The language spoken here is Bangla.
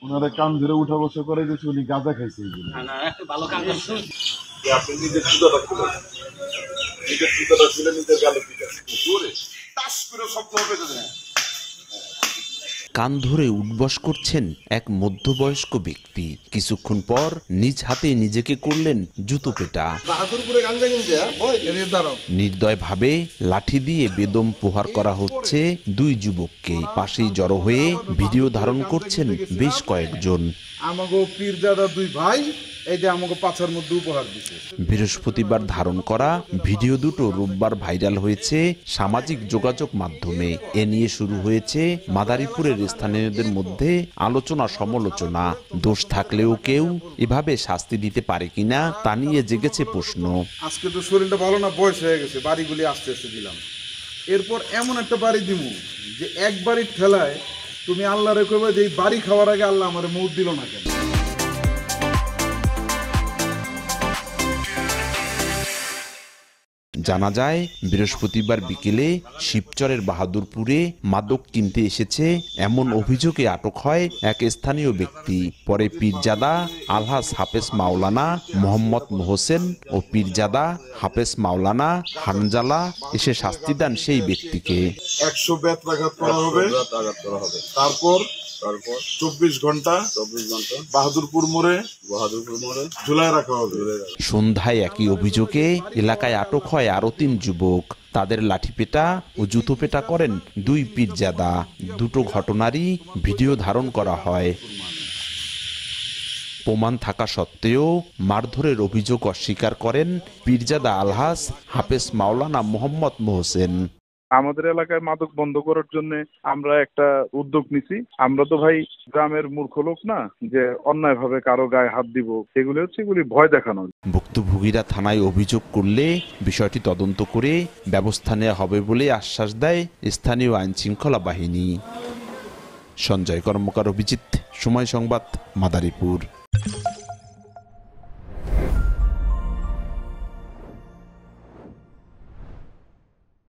ওনারা কান ধরে উঠা বসা করে দিয়েছে, উনি গাঁজা খাইছে। আপনি নিজের জুতাটা খুলে নিজের গালে পিটা জোরে টাস করে শব্দ হবে। কান ধরে উঠবস করছেন এক মধ্যবয়স্ক ব্যক্তি। কিছুক্ষণ পর নিজ হাতে নিজেকে করলেন জুতো পেটা। নির্দয়ভাবে লাঠি দিয়ে বেদম প্রহার করা হচ্ছে দুই যুবককে। পাশেই জড়ো হয়ে ভিডিও ধারণ করছেন বেশ কয়েকজন। আমাগো পীরজাদা দুই ভাই এই যে আমাকে পাছার মধ্যে উপহার দিছে। বৃহস্পতিবার ধারণ করা ভিডিও দুটো রোববার ভাইরাল হয়েছে সামাজিক যোগাযোগ মাধ্যমে। এ নিয়ে শুরু হয়েছে মাদারীপুরের স্থানীয়দের মধ্যে আলোচনা সমালোচনা। দোষ থাকলেও কেউ এভাবে শাস্তি দিতে পারে কিনা তা নিয়ে জেগেছে প্রশ্ন। আজকে তো শরীরটা ভালো না, বয়স হয়ে গেছে, বাড়িগুলি আস্তে আস্তে দিলাম। এরপর এমন একটা বাড়ি দিমু যে এক বাড়ির ঠেলায় তুমি আল্লাহরে কইবে যে এই বাড়ি খাওয়ার আগে আল্লাহ আমারে মৌত দিল না কেন। জানা যায় বৃহস্পতিবার বিকেলে শিবচরের বাহাদুরপুরে মাদক কিনতে এসেছে এমন অভিযোগে আটক হয় এক স্থানীয় ব্যক্তি। পরে পীরজাদা আলহাজ হাফেজ মাওলানা মোহাম্মদ মোহসেন ও পীরজাদা হাফেজ মাওলানা হানজালা এসে শাস্তি দেন সেই ব্যক্তিকে। 100 বেত্রাঘাত করা হবে, তারপর 24 ঘন্টা বাহাদুরপুর মোড়ে ঝুলায় রাখা হবে। সন্ধ্যায় একই অভিযোগে এলাকায় আটক হয় আরো 3 যুবক। তাদের লাঠিপেটা ও জুতোপেটা করেন দুই পীরজাদা। দুটো ঘটনারই ভিডিও ধারণ করা হয়। প্রমাণ থাকা সত্ত্বেও মারধরের অভিযোগ অস্বীকার করেন পীরজাদা আলহাজ হাফেজ মাওলানা মোহাম্মদ মোহসেন। আমাদের এলাকায় মাদক বন্ধ করার জন্য আমরা একটা উদ্যোগ নিছি। আমরা তো ভাই গ্রামের মূর্খ লোক না যে অন্যায় ভাবে কারো গায়ে হাত দিব, এগুলি হচ্ছে এগুলি ভয় দেখানো। ভুক্তভোগীরা থানায় অভিযোগ করলে বিষয়টি তদন্ত করে ব্যবস্থা নেওয়া হবে বলে আশ্বাস দেয় স্থানীয় আইন শৃঙ্খলা বাহিনী। সঞ্জয় কর্মকার, অভিজিৎ, সময় সংবাদ, মাদারীপুর।